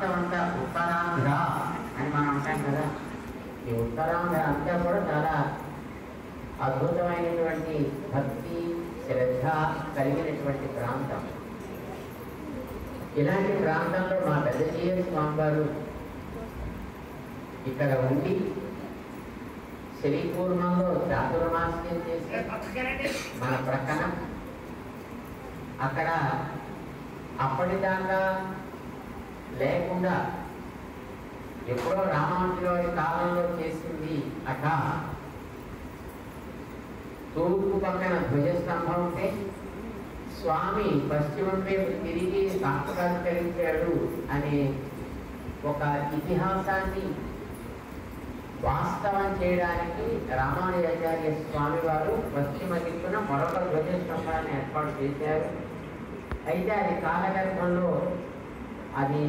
అంతా ఉత్తరాంధ్ర అని మనం అంటాం కదా. ఈ ఉత్తరాంధ్ర అంతా కూడా చాలా అద్భుతమైనటువంటి భక్తి శ్రద్ధ కలిగినటువంటి ప్రాంతం. ఇలాంటి ప్రాంతంలో మా పెద్దజీయ స్వామివారు ఇక్కడ ఉండి శ్రీకూర్మంలో చాతుర్మాస్యం చేసి మన ప్రక్కన అక్కడ అప్పటిదాకా లేకుండా ఎప్పుడో రామానుజుల వారి కాలంలో చేసింది అట. తూర్పు పక్కన ధ్వజస్తంభం ఉంటే స్వామి పశ్చిమం వైపు తిరిగి సాక్షాత్కరించాడు అనే ఒక ఇతిహాసాన్ని వాస్తవం చేయడానికి రామానుజాచార్య స్వామి వారు పశ్చిమ దిక్కున మరొక ధ్వజస్తంభాన్ని ఏర్పాటు చేశారు. అయితే అది కాలగర్భంలో అది